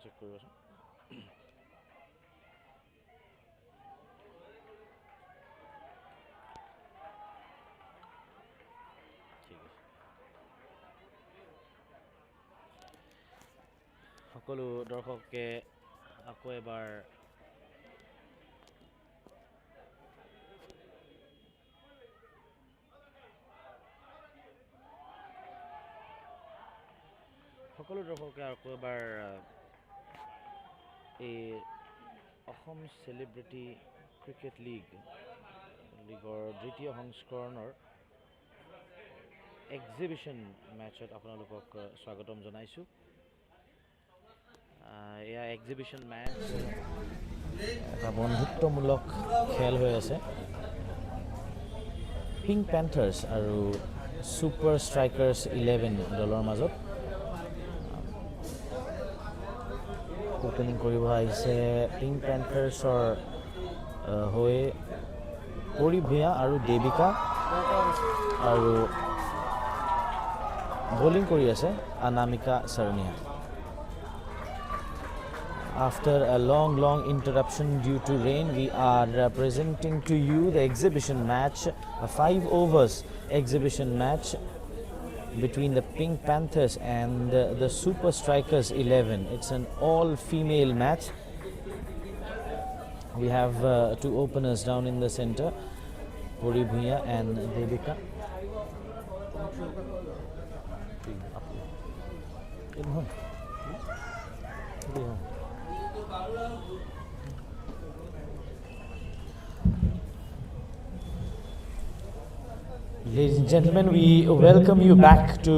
Check কৰিবচোন ঠিক আছে সকলো দৰ্শকে আকৌ এবাৰ সকলো দৰ্শকে আকৌ এবাৰ এই অসম চেলিব্ৰিটি ক্ৰিকেট লীগৰ দ্বিতীয় সংস্কৰণৰ এক্সিবিশ্যন মেটছত আপোনালোকক স্বাগতম জনাইছোঁ এয়া এক্সিবিশ্যন মেচ এটা বন্ধুত্বমূলক খেল হৈ আছে পিংক পেন্থাৰ্ছ আৰু ছুপাৰ ষ্ট্ৰাইকাৰ্ছ 11 দলৰ মাজত ওপেনিং কৰিব আহিছে পিংক পেন্থাৰ্ছৰ হৈ পৰি ভূঞা আৰু দেৱিকা আৰু বলিং কৰি আছে অনামিকা সৰণীয়া After a long interruption due to rain, we are presenting to you the exhibition match, a 5 overs exhibition match between the Pink Panthers and the Super Strikers 11. It's an all-female match. We have two openers down in the center, Puri Bhuya and Devika. Ladies and gentlemen, we welcome you back to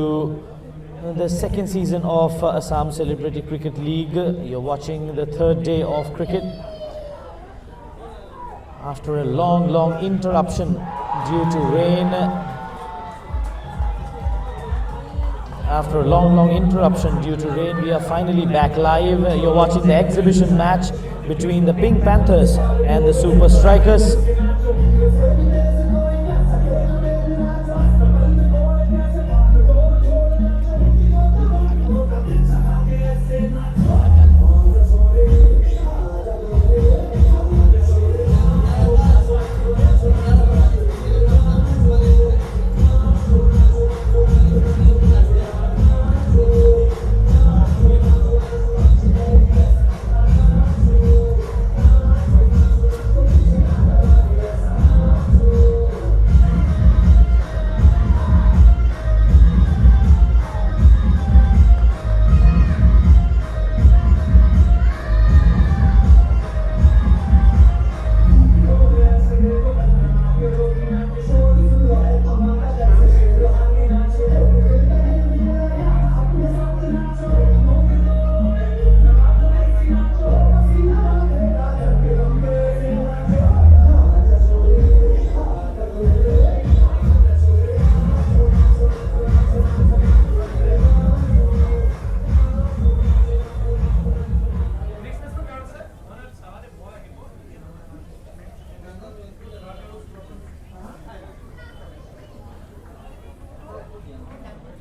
the second season of Assam Celebrity Cricket League. You're watching the third day of cricket. After a long interruption due to rain, we are finally back live. You're watching the exhibition match between the Pink Panthers and the Super Strikers.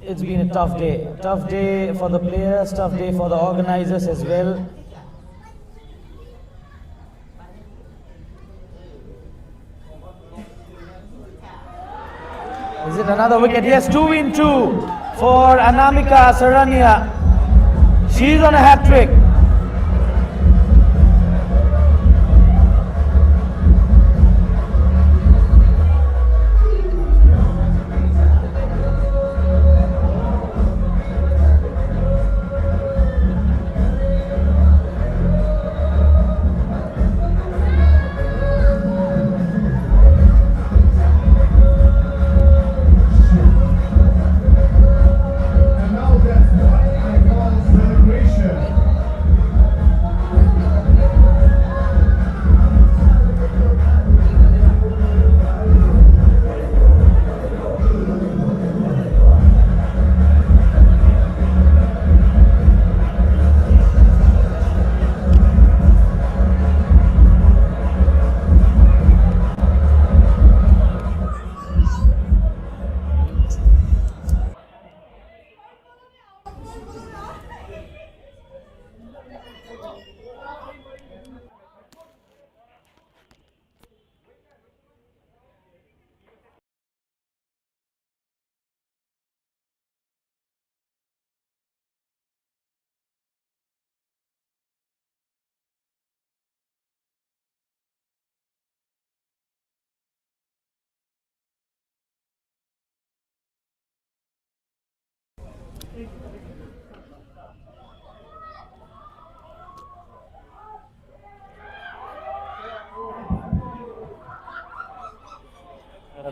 It's been a tough day for the players, tough day for the organizers as well. Is it another wicket? Yes, 2 in 2 for Anamika Saranya. She's on a hat-trick.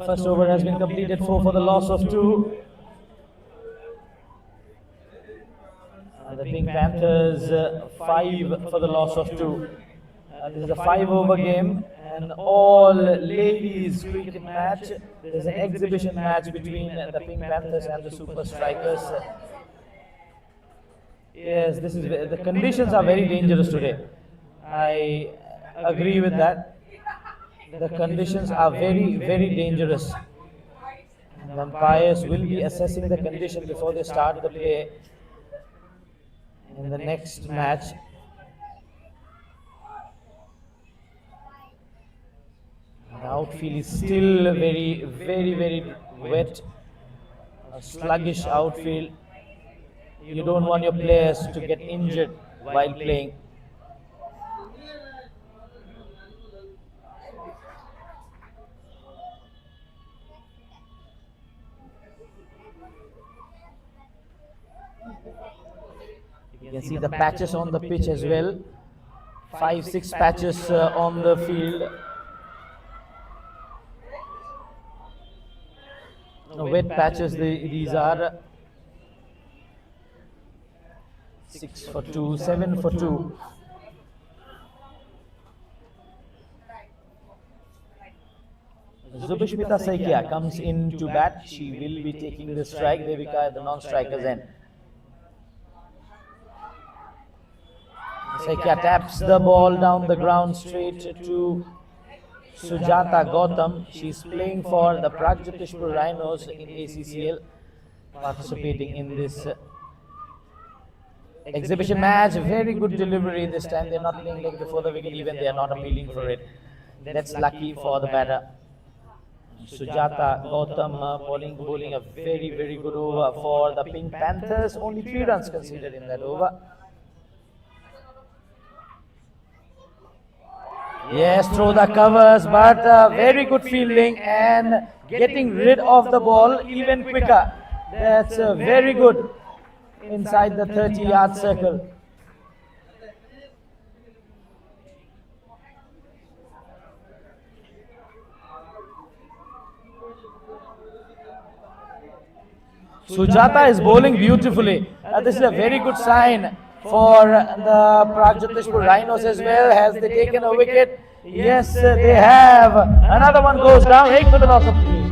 First over has been completed, 4 for the loss of 2. The Pink Panthers 5 for the loss of 2. This is a 5-over game, an all-ladies cricket match. There's an exhibition match between the Pink Panthers and the Super Strikers. Yes, the conditions are very dangerous today. I agree with that. The conditions are very, very dangerous. The umpires will be assessing the condition before they start the play in the next match. The outfield is still very, very, very wet. A sluggish outfield. You don't want your players to get injured while playing. You can see the patches on the pitch as well. 5-6 patches on the field. Wet patches these are. 6 for 2, 7 for 2. Zubishmita Saikia comes in to bat. She will be taking the strike. Devika at the non-striker's end. Saikia taps the ball down the ground straight to Sujata Gautam. She's playing for the Pragjyotishpur Rhinos in ACCL, participating in this exhibition match. Very good delivery this time. They're not playing leg before the wicket, even they are not appealing for it. That's lucky for the batter. Sujata Gautam bowling a very, very good over for the Pink Panthers. Only 3 runs conceded in that over. Yes, through the covers, but very good fielding and getting rid of the ball even quicker. That's very good inside the 30-yard circle. Sujata is bowling beautifully. This is a very good sign for the Pragjyotishpur Rhinos as well. Has they taken a wicket? Yes, they have. Another one goes down. 8 for the loss of 3.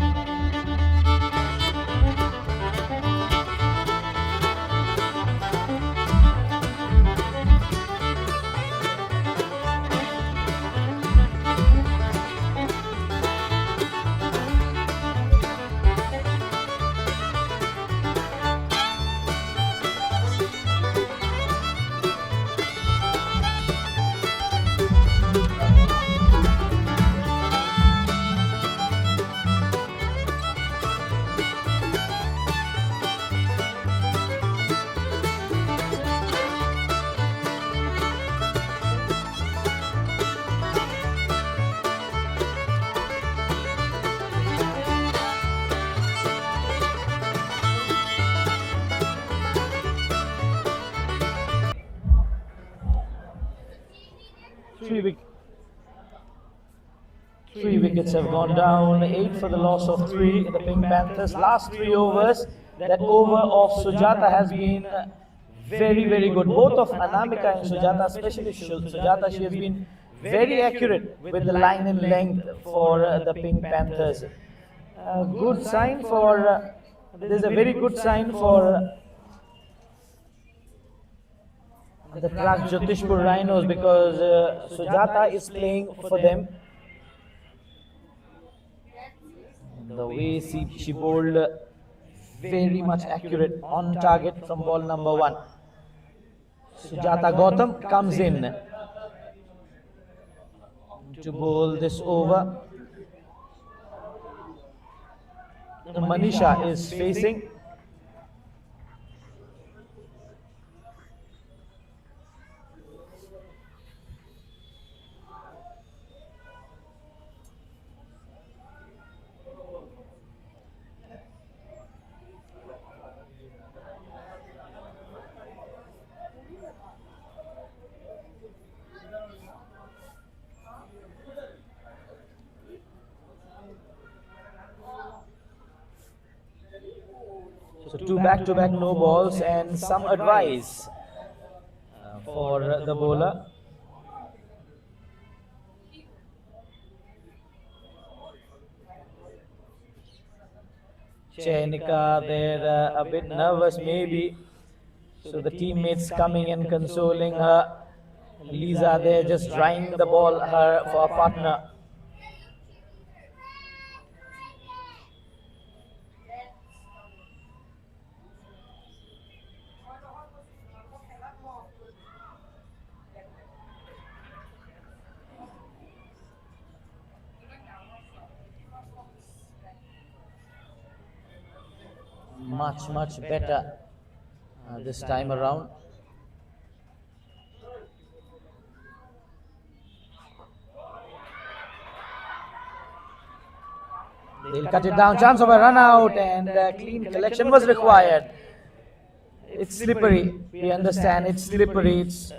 Three wickets have gone down. 8 for the loss of 3. The Pink Panthers last 3 overs. That over of Sujata has been very, very good. Both of Anamika and Sujata, especially Sujata, she has been very accurate with the line and length for the Pink Panthers. Good sign for. There's a very good sign for the Pragjyotishpur Rhinos because Sujata is playing for them. The way she bowled, very much accurate, on target from ball number 1. Sujata Gautam comes in to bowl this over. Manisha is facing. back-to-back no balls and some advice for the bowler. Chenika there a bit nervous maybe, so the teammates coming and consoling her. Lisa there just drying the ball her for a partner. Much better this time around. They'll cut it down, chance of a run out, and clean collection was required. It's slippery, we understand it's slippery, it's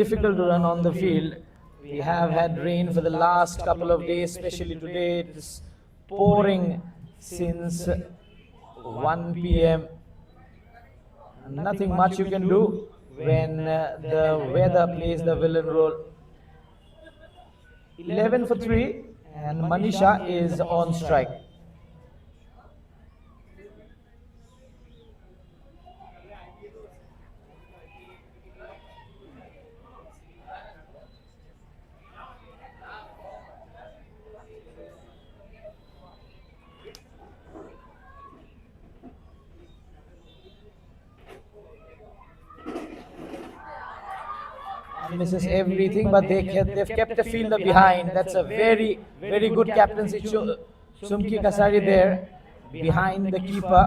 difficult to run on the field. We have had rain for the last couple of days, especially today. It's pouring since 1 p.m. Nothing much you can do when the weather plays the villain role. 11 for 3, and Manisha is on strike. Misses everything, but they've kept the fielder behind. That's a very good captaincy. Sumki Kasari there behind the keeper,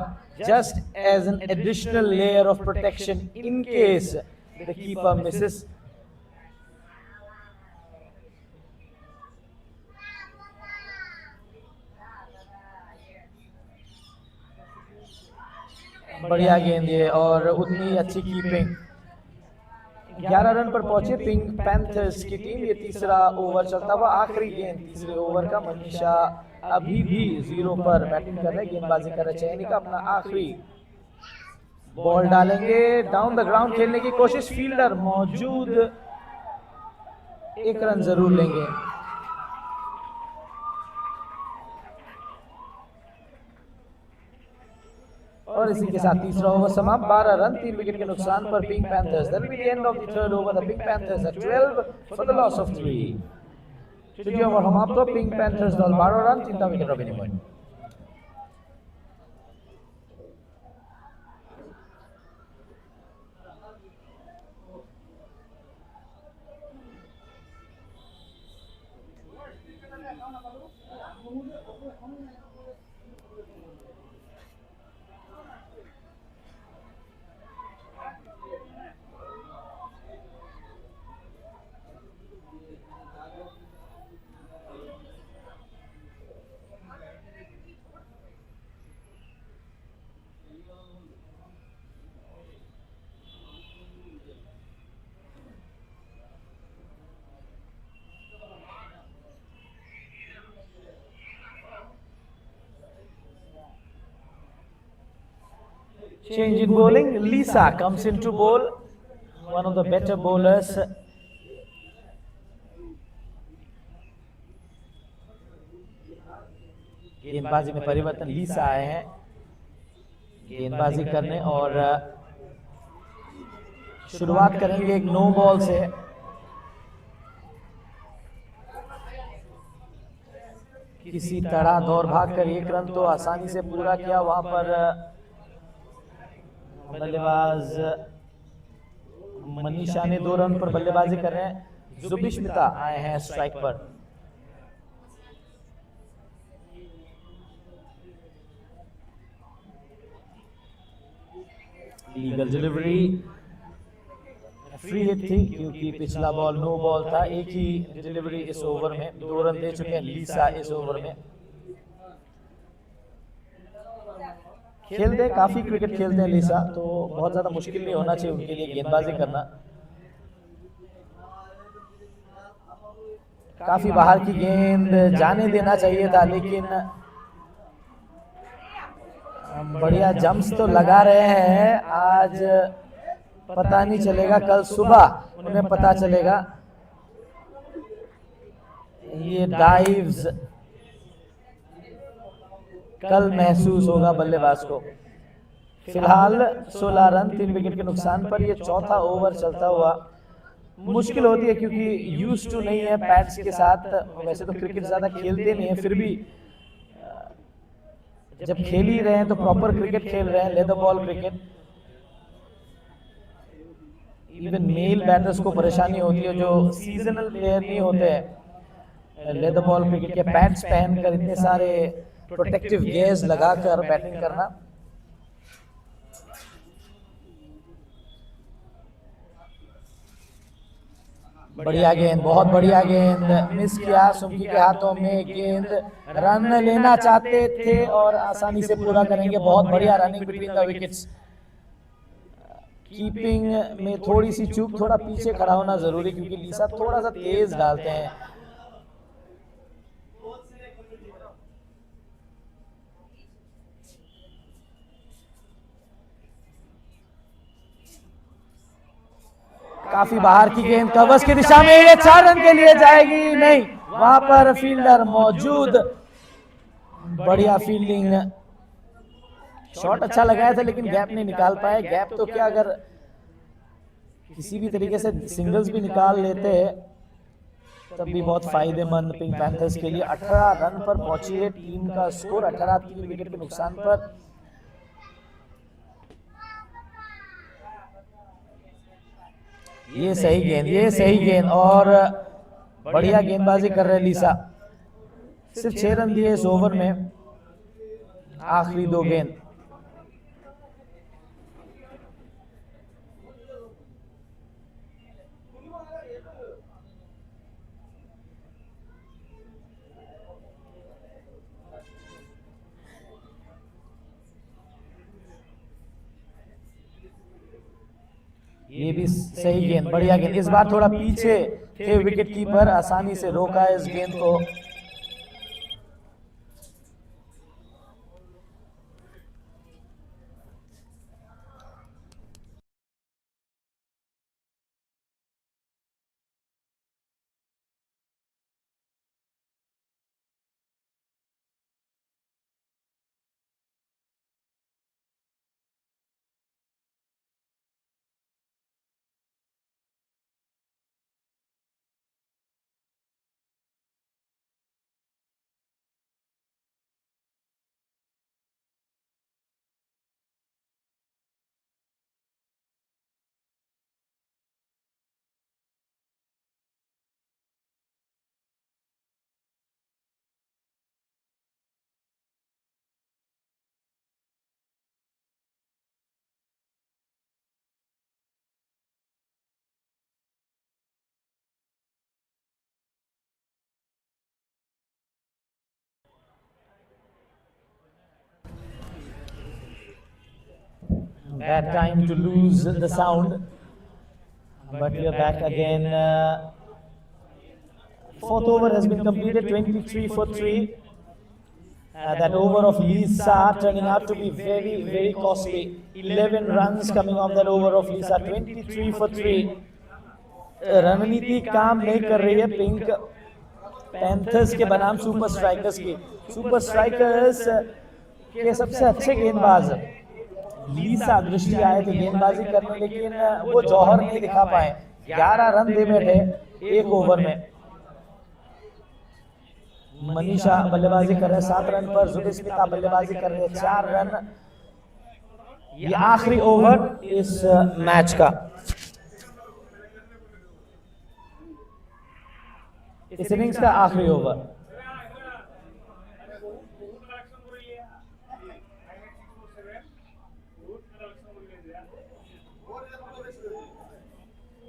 just as an additional layer of protection in case the keeper misses. बढ़िया गेंद ये और उतनी अच्छी keeping. 11 run पर पहुंचे pink panthers की team. ये तीसरा ओवर चलता हुआ आखिरी गेंद तीसरे ओवर का. मनीषा अभी भी 0 पर बैटिंग कर रहे हैं. गेंदबाजी कर रहे चयनिका अपना आखिरी बॉल डालेंगे. डाउन द ग्राउंड खेलने की कोशिश, फील्डर मौजूद, 1 रन जरूर लेंगे. और इसी के साथ तीसरा ओवर समाप्त. 12 रन 3 विकेट के नुकसान पर pink panthers. That will be the end of the third over. The Pink Panthers at 12 for the loss of 3. তৃতীয় ওভার সমাপ্ত. পিঙ্ক প্যান্থার্স দল 12 রান 3টা উইকেটের বিনিময়ে. Change in bowling. Lisa comes into bowl, one of the better bowlers. गेंदबाजी में परिवर्तन. लीसा आए हैं गेंदबाजी करने और शुरुआत करेंगे एक नो बॉल से. किसी तरह दौड़ भाग कर 1 रन तो आसानी से पूरा किया. वहां पर बल्लेबाज मनीषा ने 2 रन पर बल्लेबाजी कर रहे हैं. जुबिश्मिता आए हैं स्ट्राइक पर. लीगल डिलीवरी, फ्री हिट थी क्योंकि पिछला बॉल नो बॉल था. एक ही डिलीवरी इस ओवर में. 2 रन दे चुके हैं लीसा इस ओवर में. खेलते हैं, काफी क्रिकेट खेलते हैं लीसा, तो बहुत ज्यादा मुश्किल नहीं होना चाहिए उनके लिए गेंदबाजी करना. काफी बाहर की गेंद जाने देना चाहिए था, लेकिन बढ़िया जंप्स तो लगा रहे हैं आज, पता नहीं चलेगा, कल सुबह उन्हें पता चलेगा। ये डाइव्स कल महसूस होगा बल्लेबाज को। फिलहाल 16 रन 3 विकेट के नुकसान पर ये चौथा ओवर चलता हुआ। मुश्किल होती है क्योंकि यूज्ड टू नहीं है पैड्स के साथ, वैसे तो क्रिकेट ज्यादा खेलते नहीं है, फिर भी जब खेल ही रहे हैं तो प्रॉपर क्रिकेट खेल रहे हैं, leather ball cricket. Even male batters को परेशानी होती है जो सीजनल प्लेयर नहीं होते हैं, लेदर बॉल क्रिकेट के पैड्स पहनकर इतने सारे प्रोटेक्टिव गियर्स लगाकर बैटिंग करना। बढ़िया गेंद, बहुत बढ़िया गेंद, मिस किया सुमकी के हाथों में गेंद। रन लेना चाहते थे और आसानी से पूरा करेंगे। बहुत बढ़िया running between the wickets. Keeping में थोड़ी सी चूक, थोड़ा पीछे खड़ा होना जरूरी क्योंकि लीसा थोड़ा सा तेज डालते हैं। काफी बाहर की गेंद कवर्स की दिशा में, ये 4 रन के लिए जाएगी, नहीं, वहां पर फील्डर मौजूद। बढ़िया फील्डिंग, शॉट अच्छा लगाया था लेकिन गैप नहीं निकाल पाए। गैप तो क्या, अगर किसी भी तरीके से सिंगल्स भी निकाल लेते तब भी बहुत फायदेमंद पिंक पैंथर्स के लिए। 18 रन पर पहुंची है टीम का स्कोर, 18 3 विकेट के नुकसान पर। ये सही गेंद, ये सही गेंद और बढ़िया गेंदबाजी कर रहे लीसा। सिर्फ 6 रन दिए इस ओवर में, आखिरी 2 गेंद। ये भी सही गेंद, बढ़िया गेंद। इस बार थोड़ा पीछे थे विकेट कीपर, आसानी से रोका इस गेंद को। Bad time to lose the sound, but we are back again. Fourth over has been completed, 23 for 3. That over of Lisa turning out to be very, very costly. 11 runs coming off that over of Lisa, 23 for 3. रणनीति काम नहीं कर रही है pink panthers के बनाम super strikers की। Super strikers के सबसे अच्छे गेंदबाज लीसा दृष्टि आए थे गेंदबाजी करने, लेकिन वो जौहर नहीं दिखा पाए। 11 रन दे बैठे एक ओवर में। मनीषा बल्लेबाजी कर रहे 7 रन पर, जुबिस्मिता बल्लेबाजी कर रहे 4 रन। ये आखिरी ओवर इस मैच का, इस इनिंग्स का आखिरी ओवर।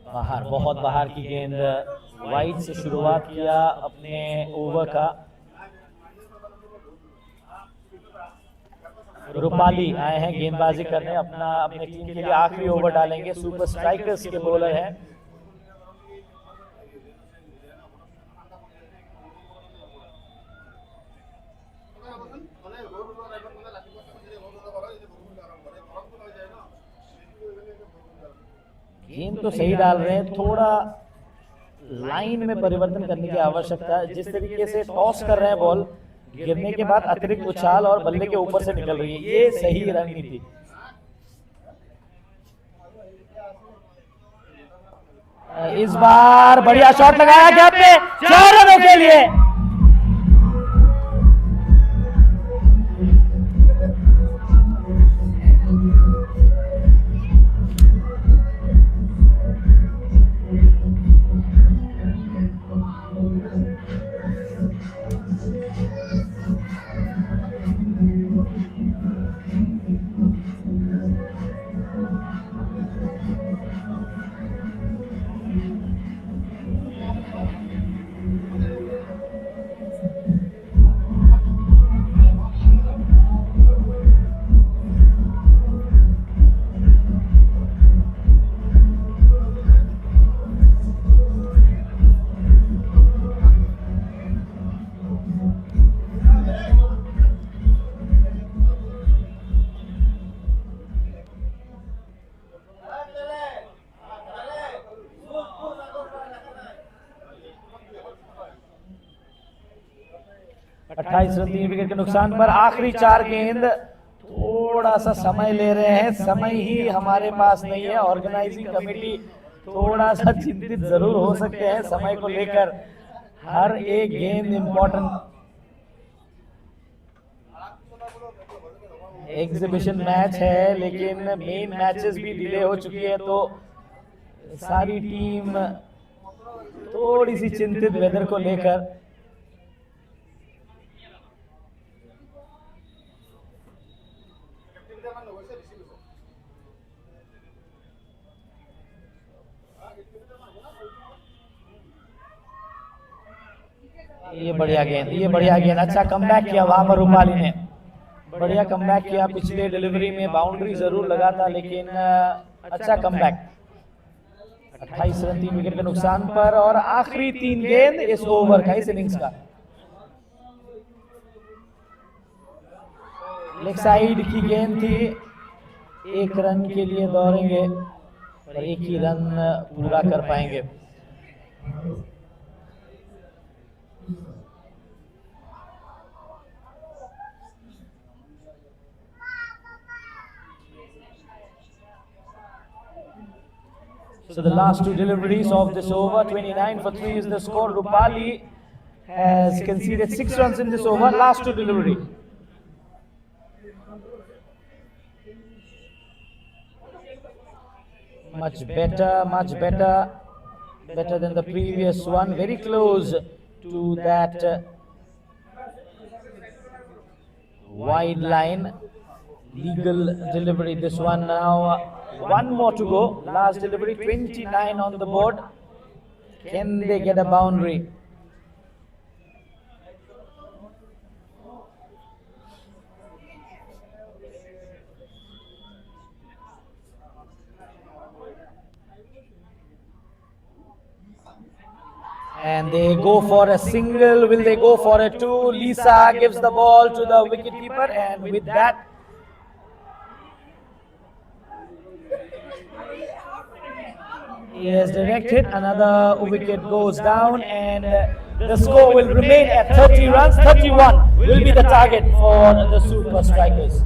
बाहर, बहुत बाहर की गेंद, वाइड से शुरुआत किया अपने ओवर का। रूपाली आए हैं गेंदबाजी करने, अपने टीम के लिए आखिरी ओवर डालेंगे। सुपर स्ट्राइकर्स के बॉलर हैं। तुक तो सही डाल रहे हैं, थोड़ा लाइन में परिवर्तन करने की आवश्यकता है। जिस तरीके से टॉस कर रहे हैं बॉल, गिरने के बाद अतिरिक्त उछाल और बल्ले के ऊपर से निकल रही है, ये सही रणनीति। इस बार बढ़िया शॉट लगाया गैप पे, 4 रनों के लिए। अट्ठाईस रन 3 विकेट के नुकसान पर आखिरी 4 गेंद। थोड़ा सा समय ले रहे हैं, समय ही हमारे पास नहीं है। ऑर्गेनाइजिंग कमेटी थोड़ा सा चिंतित जरूर हो सकते हैं समय को लेकर। हर एक गेंद इंपॉर्टेंट। एग्जीबिशन मैच है, लेकिन मेन मैचेस भी डिले हो चुकी है, तो सारी टीम थोड़ी सी चिंतित वेदर को लेकर। ये बढ़िया गेंद, ये बढ़िया गेंद। अच्छा कमबैक किया वहां पर रूपाली ने, बढ़िया कमबैक किया। पिछले डिलीवरी में बाउंड्री जरूर लगा था, लेकिन अच्छा कमबैक। 28 रन 3 विकेट के नुकसान पर और आखिरी 3 गेंद इस ओवर का, इस इनिंग्स का। लेग साइड की गेंद थी, 1 रन के लिए दौड़ेंगे और 1 ही रन पूरा कर पाएंगे। So the last 2 deliveries of this over, 29 for 3 is the score. Rupali has conceded 6 runs in this over. Last 2 delivery. Much better than the previous one. Very close to that wide line. Legal delivery. This one now. 1 more to go. Last delivery, 29 on the board. Can they get a boundary? And they go for a single. Will they go for a 2? Lisa gives the ball to the wicketkeeper, and with that, he has directed. Another wicket goes down, and the score will remain at 30 runs. 31 will be the target for the Super Strikers.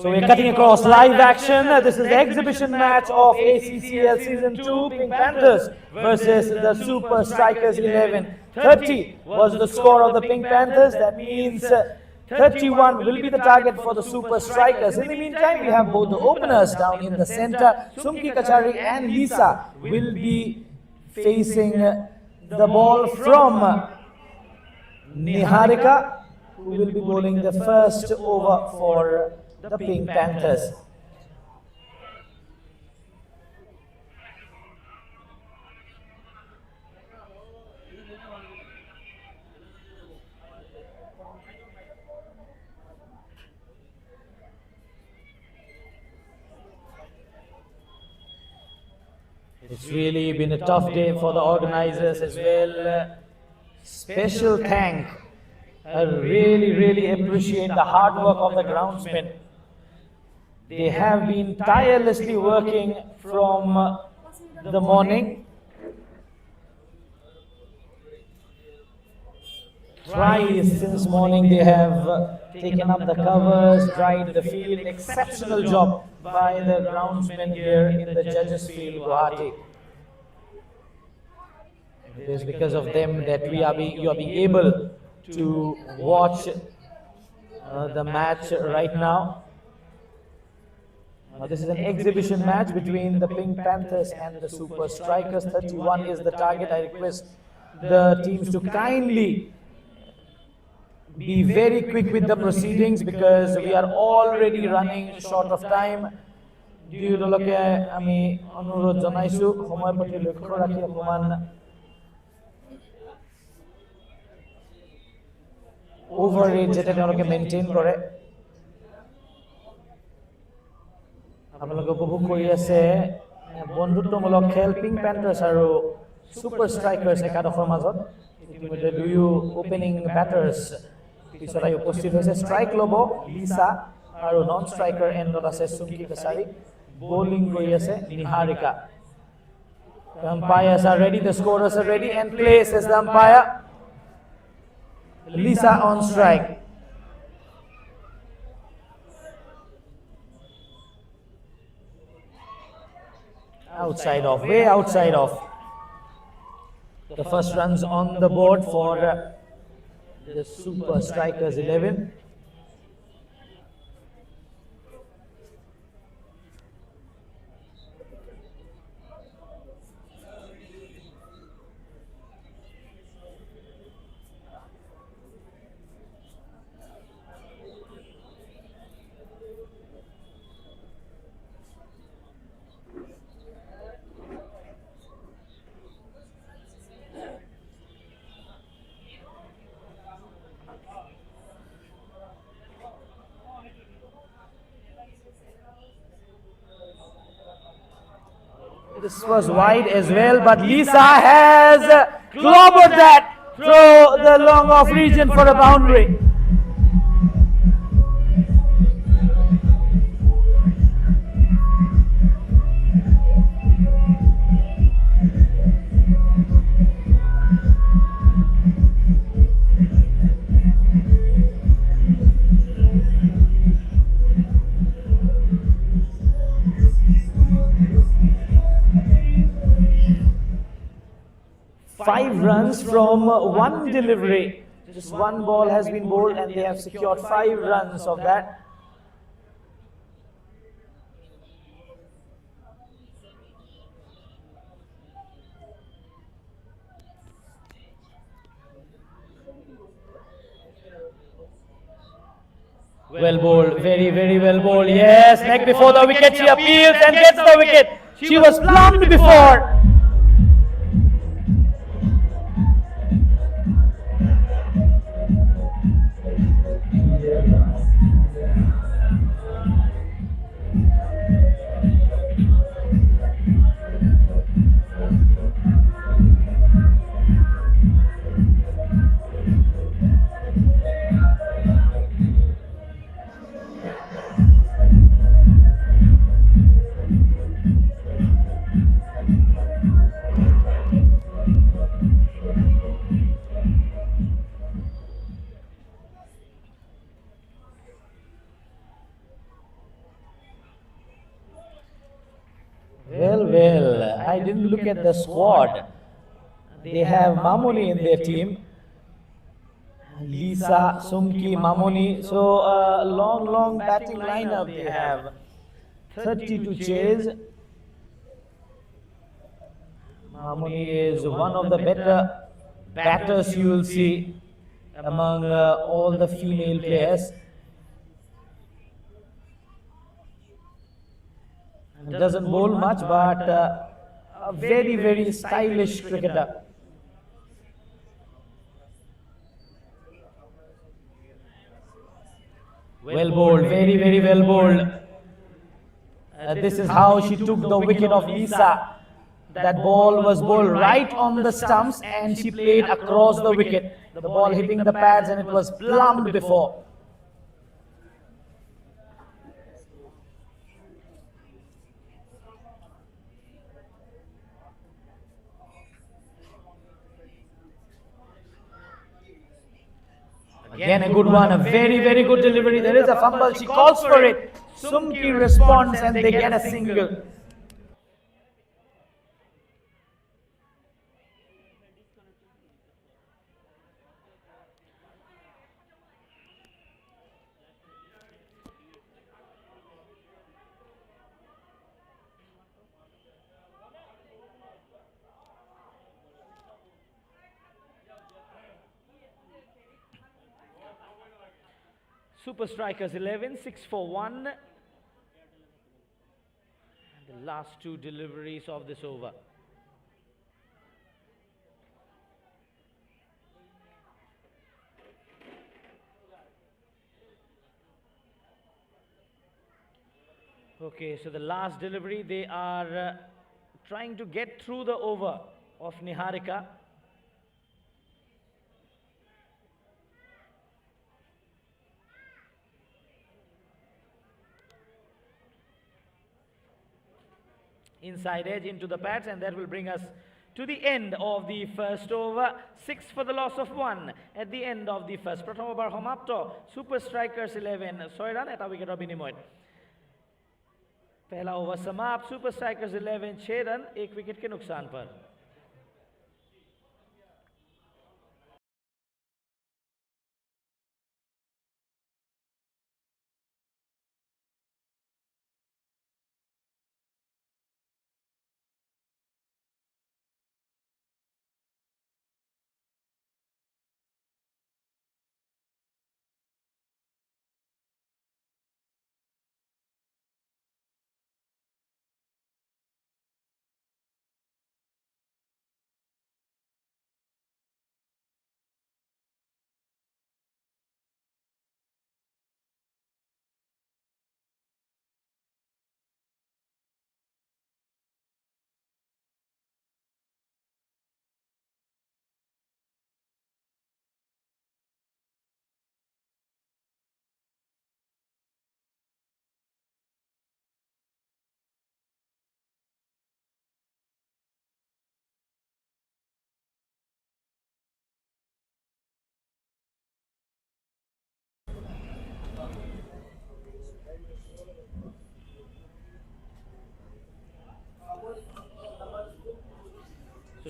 So we're cutting across live action. This is the exhibition match of ACCL Season 2, Pink Panthers versus the Super Strikers 11. 30 was the score of the Pink Panthers. That means 31 will be the target for the Super Strikers. In the meantime, we have both the openers down in the center. Sumki Kachari and Lisa will be facing the ball from Niharika, who will be bowling the first over for the Pink Panthers. It's really been a tough day for the organizers as well. Special thank. I really appreciate the hard work of the groundsmen. They have been tirelessly working from the morning. Thrice since morning they have taken up the covers, dried the field. Exceptional job by the groundsmen here in the judges' field, Guwahati. It is because of them that you are being able to watch the match right now. This is an exhibition match between the Pink Panthers and the Super Strikers. 31 is the target. I request the teams to kindly be very quick with the proceedings because we are already running short of time. Overrate যেটা তেওঁলোকে maintain কৰে আপোনালোকে উপভোগ কৰি আছে বন্ধুত্বমূলক খেল pink Panthers আৰু super ষ্ট্ৰাইকাৰ্ছ একাদশৰ মাজত ইতিমধ্যে দুয়ো ওপেনিং বেটাৰ্ছ পিছত আহি উপস্থিত হৈছে ষ্ট্ৰাইক ল'ব লিসা আৰু নন ষ্ট্ৰাইকাৰ এণ্ডত আছে সুমকি কছাৰী বলিং কৰি আছে নিহাৰিকা umpires are ready, the scorers are ready and play, says the umpire. Lisa on strike. Outside off, way outside off. The first runs on the board for the Super Strikers 11. This was wide as well, but Lisa has clobbered that through the long off region for a boundary. Five runs from one delivery. Just one ball has been bowled and they have secured 5 runs of that. Well bowled, very, very well bowled. Yes, neck before the wicket. She appeals and gets the wicket. She was plumbed before. Well, I didn't look at the squad. They have Mamoni in their team. Lisa, Sumki, Mamoni. So a long batting lineup they have. 30 to chase. Mamoni is one of the better batters you will see among all the female players. Doesn't bowl much, but a very stylish cricketer. Well bowled, very well bowled. This is how she took the wicket of Lisa. That ball was bowled right on the stumps and she played across the wicket. The ball hitting the pads and it was plumbed before. Again a good one, a very good delivery. There is a fumble, she calls for it. Sumki responds and they get a single. Super Strikers 11, 6 for 1. And the last two deliveries of this over. Okay, so the last delivery, they are trying to get through the over of Niharika. Inside edge into the pads, and that will bring us to the end of the first over. 6 for the loss of 1 at the end of the first. Pratham over Homapto, Super Strikers 11, 6 run at a wicket of binimoy. Pehla over समाप्त, Super Strikers 11, 6 run 1 wicket के नुकसान पर.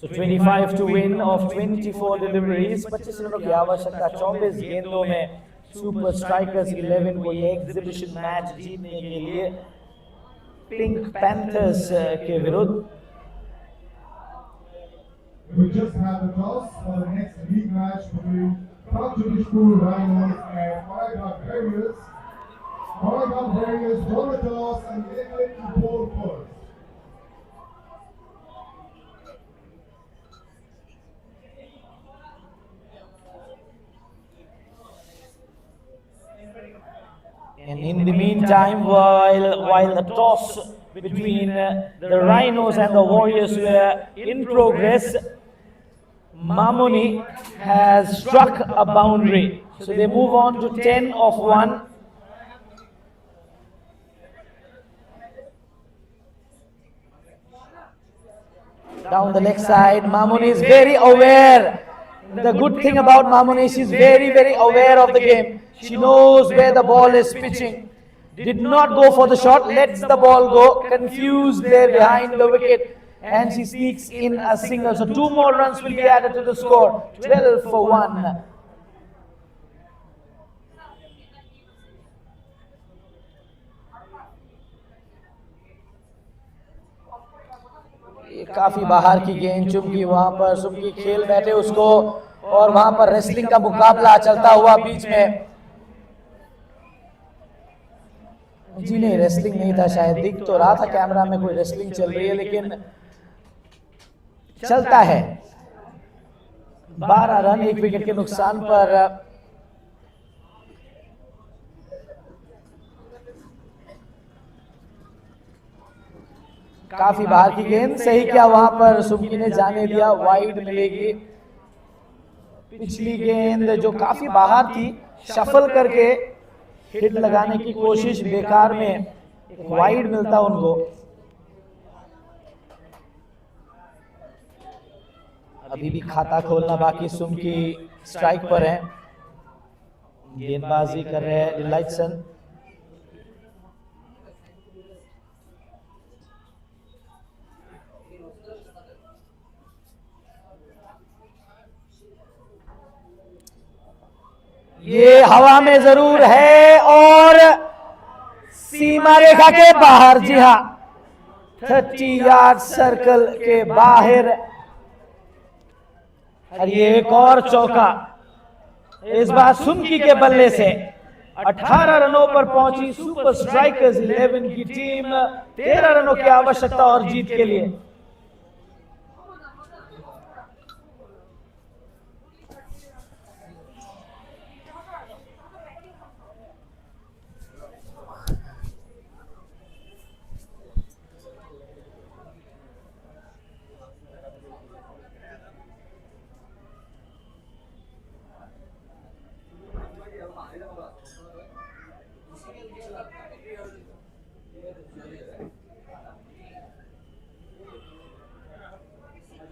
So 25 to win of 24 deliveries. 25 रनों की आवश्यकता 24 गेंदों में super strikers 11 को ये एग्जीबिशन मैच जीतने के लिए पिंक पैंथर्स के विरुद्ध. We just had the toss for the next league match between Pakistani Rhinos and Oregon Harriers. Oregon Harriers won the toss and elected to bowl first. And in the meantime, while the toss between the Rhinos and the Warriors were in progress, Mamoni has struck a boundary. So they move on to 10 of 1. Down the leg side, Mamoni is very aware. The good thing about Mamoni, she is very aware of the game. She knows where the ball is pitching. did not go for the shot, lets the ball go, confused there behind the wicket, and she sneaks in a single. So 2 more runs will be added to the score, 12 for 1. काफी बाहर की गेंद चुमकी, वहां पर सुमकी खेल बैठे उसको, और वहां पर रेसलिंग का मुकाबला चलता हुआ बीच में। जी नहीं, रेसलिंग नहीं था शायद, दिख तो रहा था कैमरा में कोई रेसलिंग चल रही है, लेकिन चलता है। 12 रन 1 विकेट के नुकसान पर। काफी बाहर की गेंद, सही क्या वहां पर सुमकी ने जाने दिया, वाइड मिलेगी। पिछली गेंद जो काफी बाहर थी, शफल करके हिट लगाने की कोशिश, बेकार में एक वाइड मिलता उनको। अभी भी खाता खोलना बाकी, सुमकी स्ट्राइक पर है, गेंदबाजी कर रहे हैं रिलाइटसन। ये हवा में जरूर है और सीमा रेखा के बाहर। जी हां, 30 यार्ड सर्कल के बाहर। और ये एक और चौका, इस बार सुमकी के बल्ले से 18 रनों पर पहुंची सुपर स्ट्राइकर्स 11 की टीम। 13 रनों की आवश्यकता और जीत के लिए।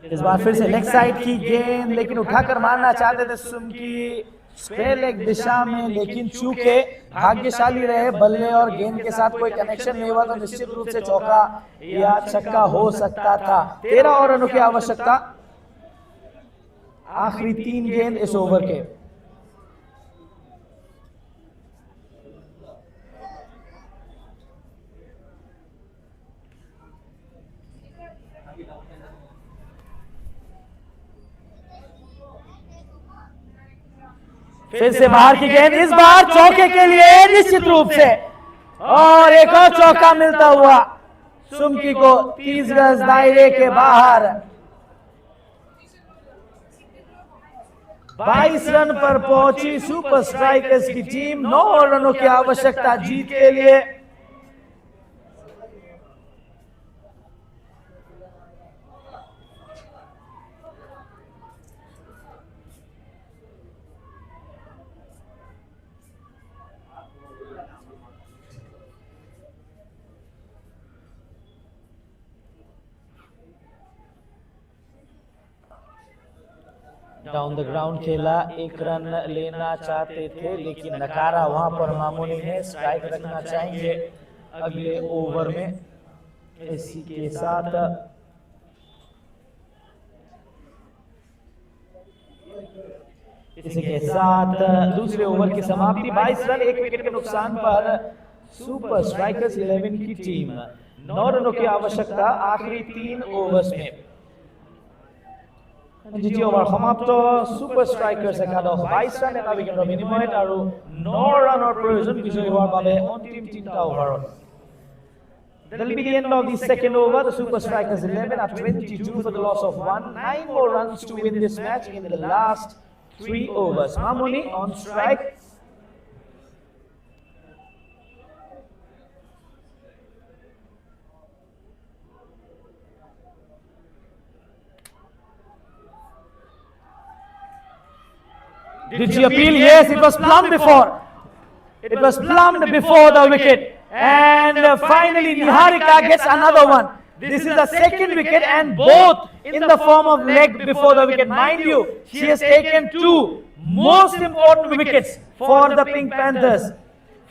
इस बार फिर से लेग साइड की गेंद, लेकिन उठाकर मारना चाहते थे सुमकी स्क्वायर लेग दिशा में, लेकिन चूंकि भाग्यशाली रहे, बल्ले और गेंद के साथ कोई कनेक्शन नहीं हुआ, तो निश्चित रूप से चौका या छक्का हो सकता था। 13 और रनों की आवश्यकता, आखिरी 3 गेंद इस ओवर के। फिर से बाहर की गेंद, इस बार चौके के लिए निश्चित रूप से, और एक और चौका मिलता हुआ सुमकी को 30 गज दायरे के बाहर। 22 रन पर पहुंची सुपर स्ट्राइकर्स की टीम। 9 रनों की आवश्यकता जीत के लिए। डाउन द ग्राउंड खेला, 1 रन लेना चाहते थे, लेकिन नकारा वहां पर मामूली ने। स्ट्राइक रखना चाहेंगे अगले ओवर में। इसी के साथ दूसरे ओवर की समाप्ति। 22 रन 1 विकेट के नुकसान पर सुपर स्ट्राइकर्स 11 की टीम। 9 रनों की आवश्यकता आखिरी 3 ओवर्स में। দ্বিতীয় ওভাৰ সমাপ্ত। সুপাৰ ষ্ট্ৰাইকাৰ্ছ একাদশ 22 ৰান এটা উইকেটৰ বিনিময়ত আৰু 9 ৰানৰ প্ৰয়োজন বিজয়ী হোৱাৰ বাবে অন্তিম 3টা ওভাৰত। That will be the end of the second over. The Super Strikers 11 are 22 for the loss of 1. 9 more runs to win this match in the last 3 overs. Mamuni on strike. Did she appeal? Yes, it was plumbed before. It was plumbed before the wicket. And finally Niharika gets another one. This is the second wicket and both in the form of leg before the wicket. Mind you, she has taken 2 most important wickets for the Pink Panthers.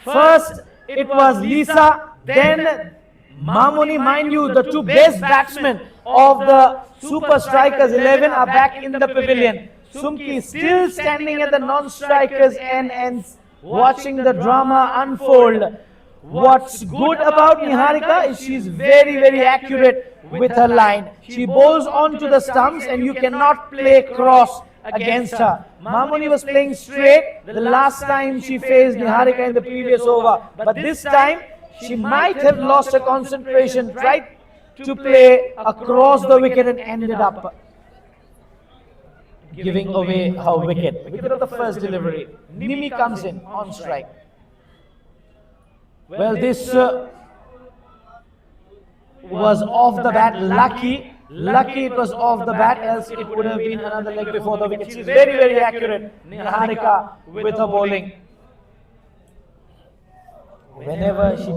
First It was Lisa, then Mamoni. Mind you, the two best batsmen of the Super Strikers 11 are back in the pavilion. Sumki is still standing at the non-strikers end and watching the drama unfold. What's good about Niharika is she's very accurate with her line. She bowls onto the stumps and you cannot play cross against her. Mamoni was playing straight the last time she faced Niharika in the previous over. But this time, she might have lost her concentration, tried to play across the wicket and ended up giving away her wicket. Wicket of the first delivery. Nimi comes in on strike. Well, this was off the bat. Lucky it was off the bat, else it would have been another leg before the wicket. She's very accurate, Niharika, with her bowling. Whenever she...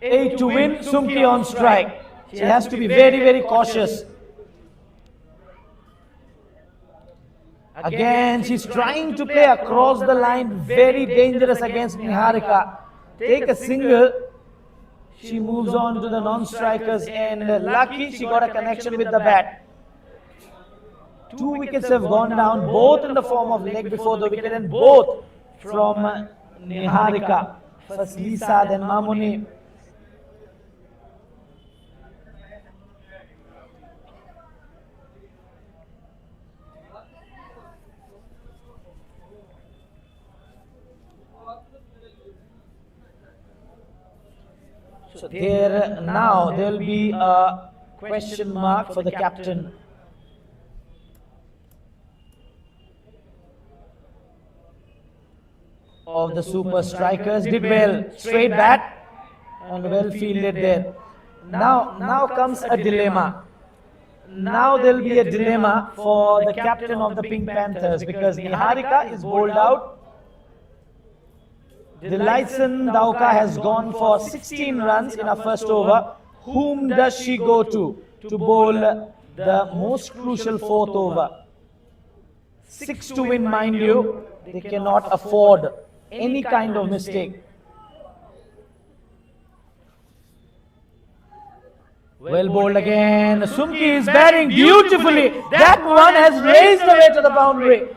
A to win, Sumki on strike. She has to be very cautious. Again, she's trying to play across the line, very dangerous against Niharika. Take a single. She moves on to the non-strikers and lucky she got a connection with the bat. 2 wickets have gone down, both in the form of leg before the wicket and both from Niharika. First Lisa, then Mamoni. So now there will be a question mark for the captain. Of the Super Strikers. Did well, straight bat and well fielded there. Now comes a dilemma. Now there will be a dilemma for the captain of the Pink Panthers because Niharika is bowled out. Delighton Dauka has gone for 16 runs in her first over. Whom does she go to bowl the most crucial fourth over? 6 to win, mind you. They cannot afford any kind of mistake. Well bowled again. Sumki is batting beautifully. That one has raised away to the boundary.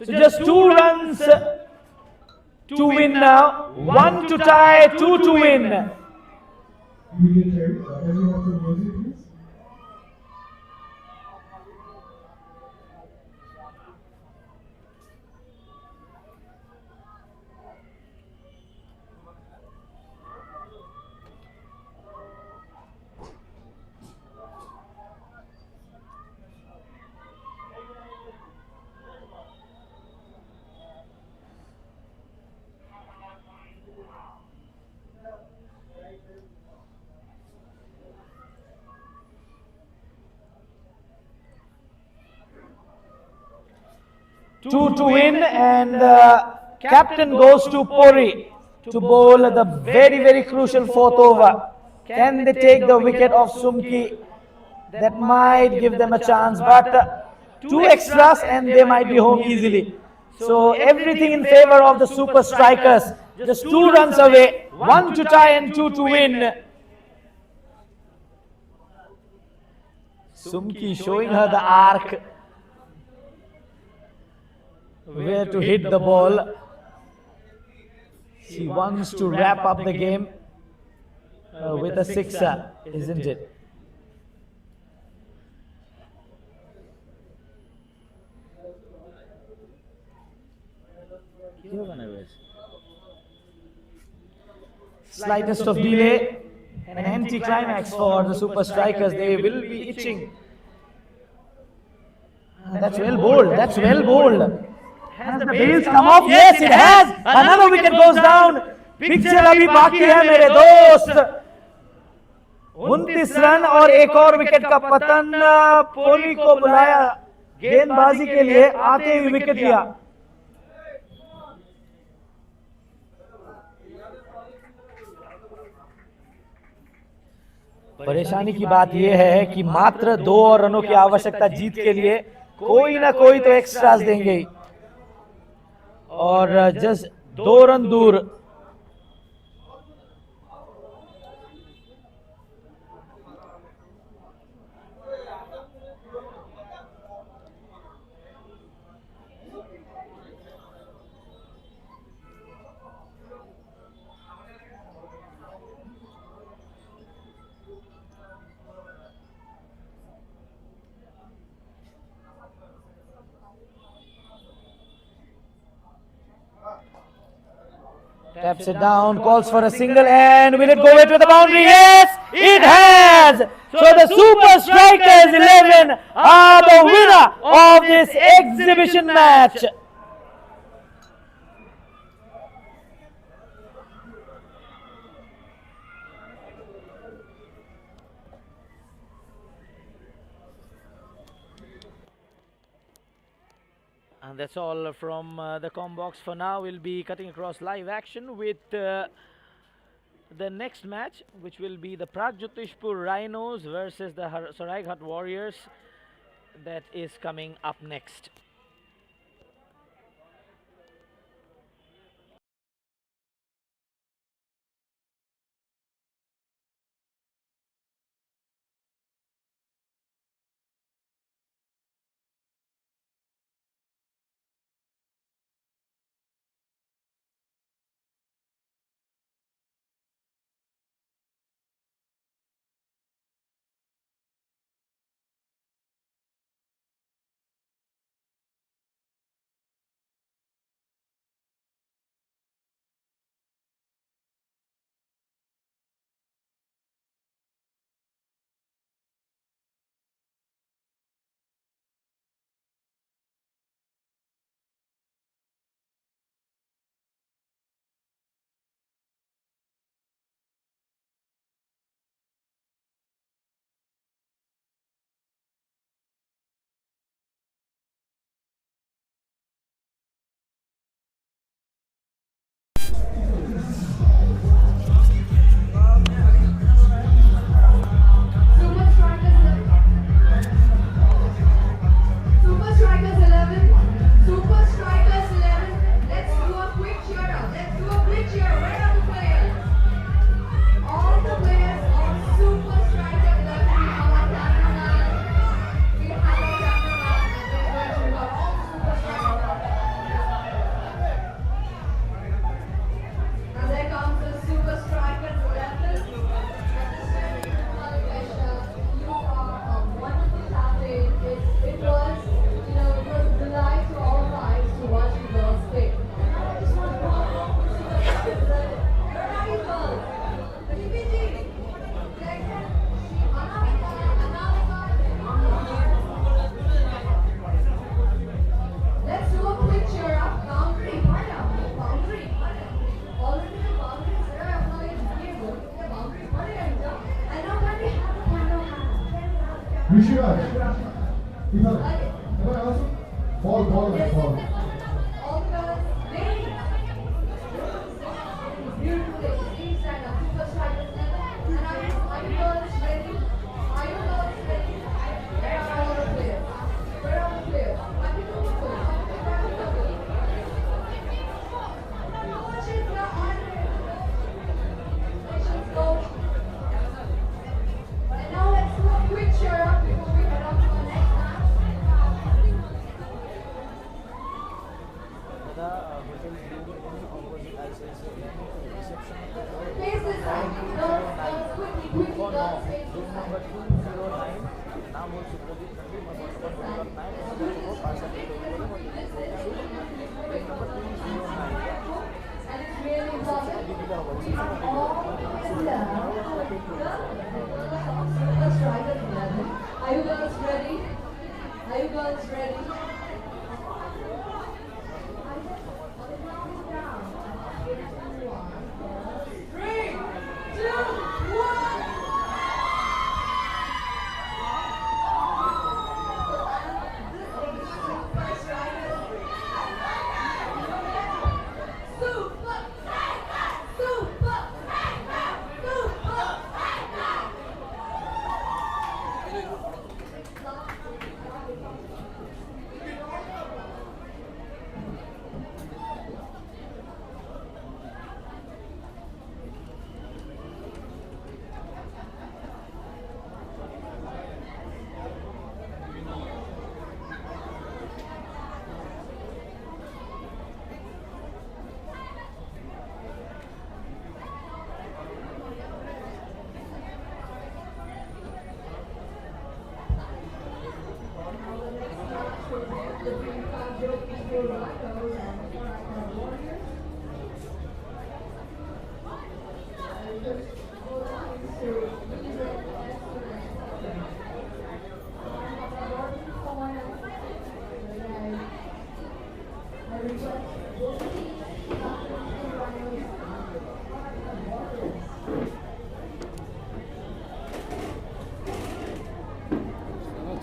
So just 2 runs to win now. 1 to tie, 2 to win. Two to win, and captain goes to Pori to bowl the very crucial fourth over. Can they take the wicket of Sumki? That might give them a chance, but 2 extras and they might be home easily. So everything in favor of the Super Strikers. Just 2 runs away, 1 to tie and 2 to win. Sumki showing her the arc where to hit the ball. She wants to wrap up the game with a sixer, isn't it? Slightest of delay, an anti-climax for the Super Strikers. They will be itching. That's well bowled. Has the bails come off? Yes, it has. Another wicket goes down. Picture अभी बाकी है मेरे दोस्त. 29 run और एक और wicket का पतन. कोहली को बुलाया गेंदबाजी के लिए, आते हुए विकेट लिया. परेशानी की बात यह है कि मात्र 2 और रनों की आवश्यकता जीत के लिए. कोई ना कोई तो एक्स्ट्रास देंगे ही. और जस्ट 2 रन दूर. Taps it down, calls for a single, and will it go away to the boundary? Yes, it has! So the Super Strikers 11 are the winner of this exhibition match. And that's all from the comm box for now. We'll be cutting across live action with the next match, which will be the Pragjyotishpur Rhinos versus the Saraighat Warriors. That is coming up next.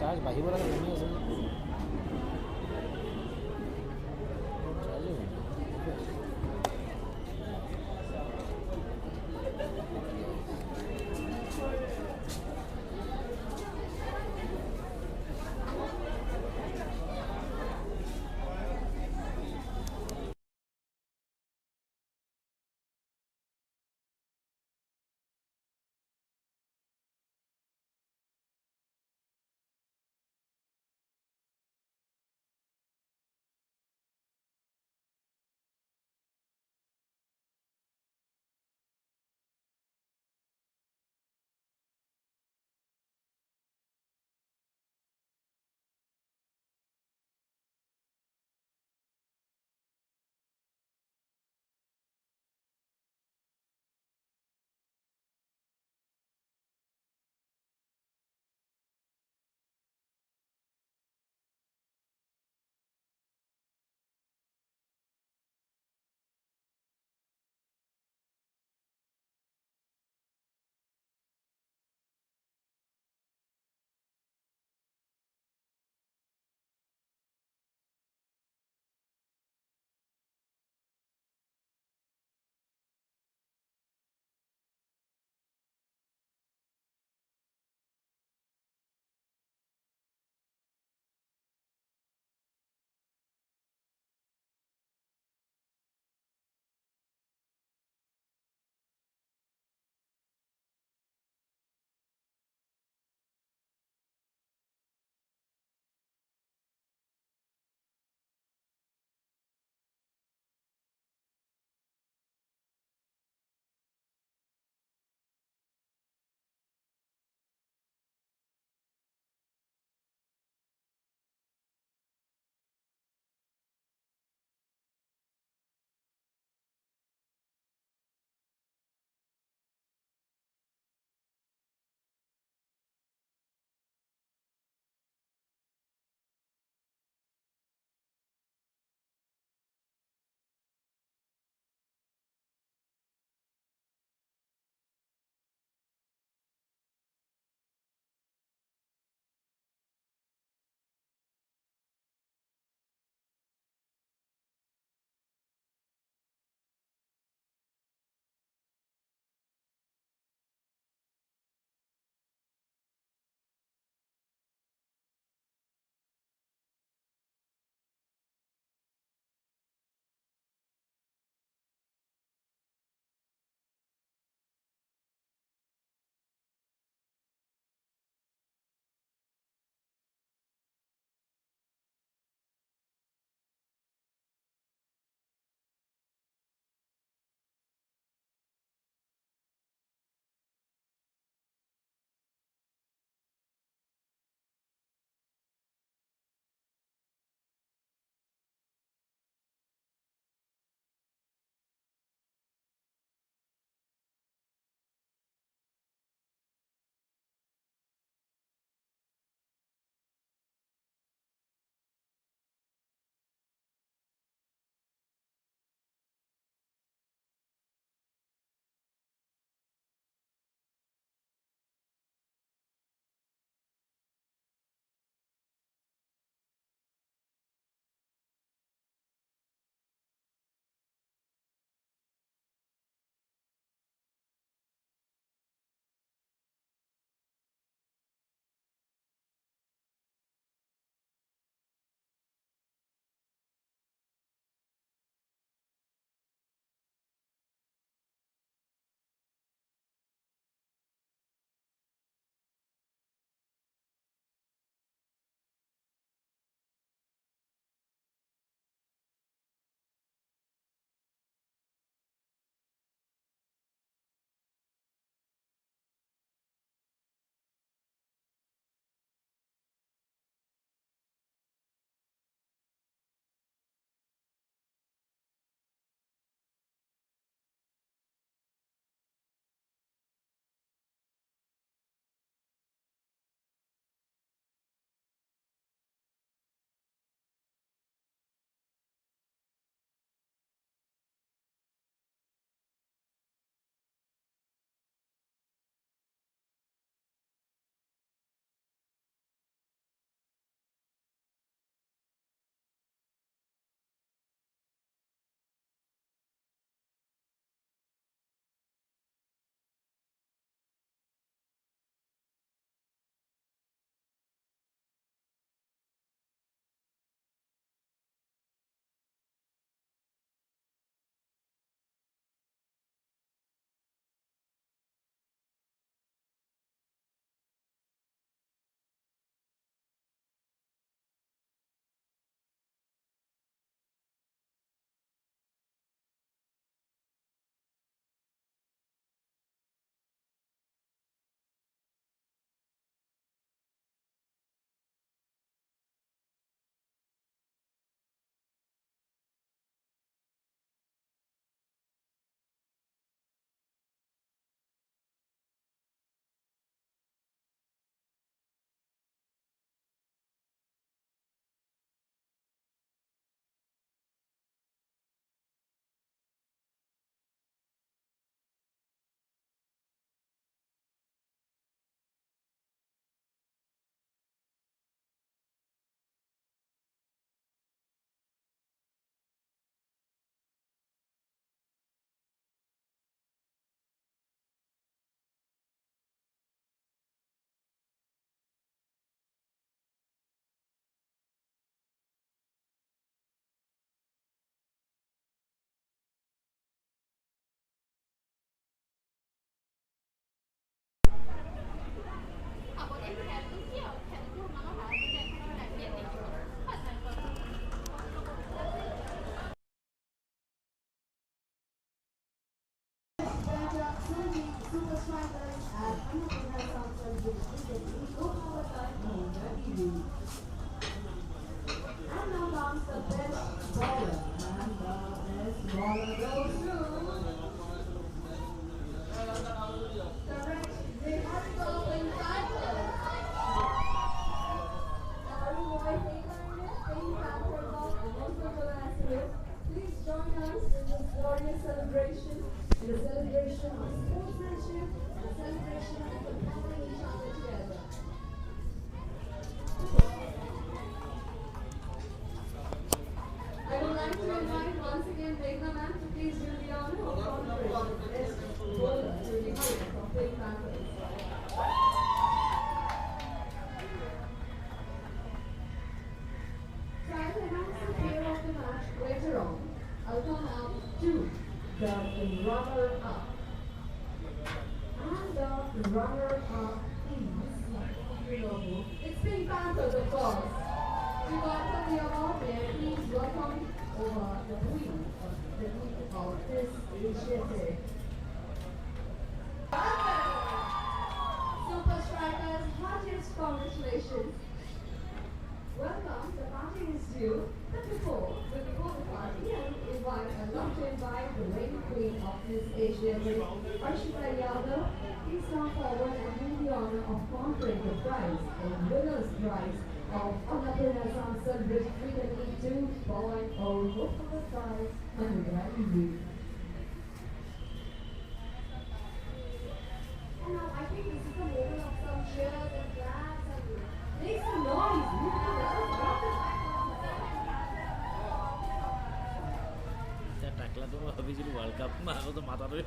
Charge বাহিব লাগে কমি আছে চার্জও super strikers at Assam Celebrity Cricket League go for a time home ready. And now comes the best bowler. And the best bowler goes to correct the article entitled Please join us in this glorious celebration, in the celebration of sportsmanship, the celebration of empowering each other together. I would like to invite once again Meghna ma'am to please do the honor of conferring the best bowler to the host of Pink Panthers. So I will announce the player of the match later on. I'll come out to the runner-up. And the runner-up is, it's Pink Panthers, of course. To welcome the award, may I please welcome over the queen of the league of this ACCL. Super Strikers, heartiest congratulations. Welcome, the party is due, but before the party, I would love to invite the reigning queen of this Asian League, Arshita Yadav, please come forward and do the honor of conferring the prize, the winner's prize of Assam Celebrity Cricket League 2.0. Look for the prize and ready you. And now I think this is the moment of some cheers and claps and make some noise. টাকলা তো ভাবিছিলো world cup আগত মাথা ধরে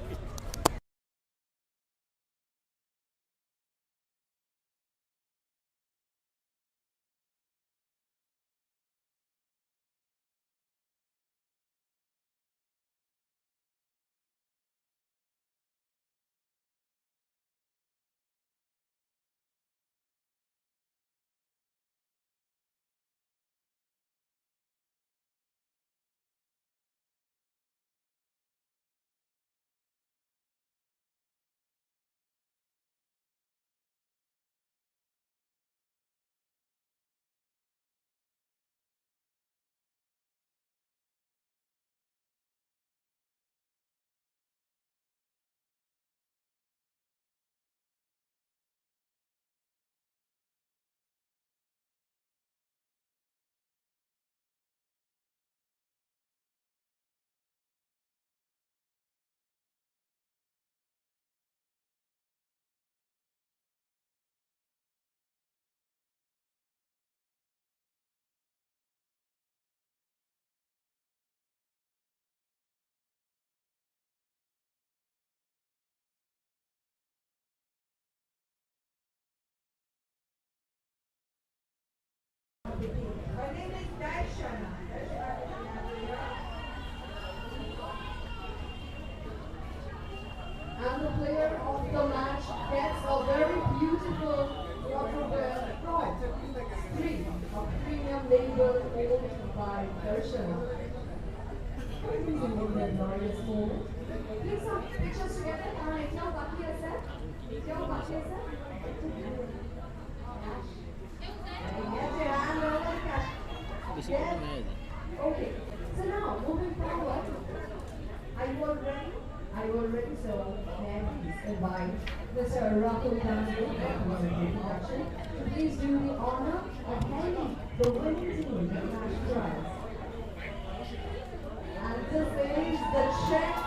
Her name is Darshana. And the player of the match gets a very beautiful rubber from Street, a premium label owned by Darshana. Please remove that glorious moment. Please some pictures together. Now, Baki hai sir. Now, Baki hai sir. Yes. Okay. So now, moving forward, are you all ready? Are you all ready? So, may I please invite Mr. Rahul Gandhi, introduction, to please do the honor of handing the winning team the cash prize. And this is the check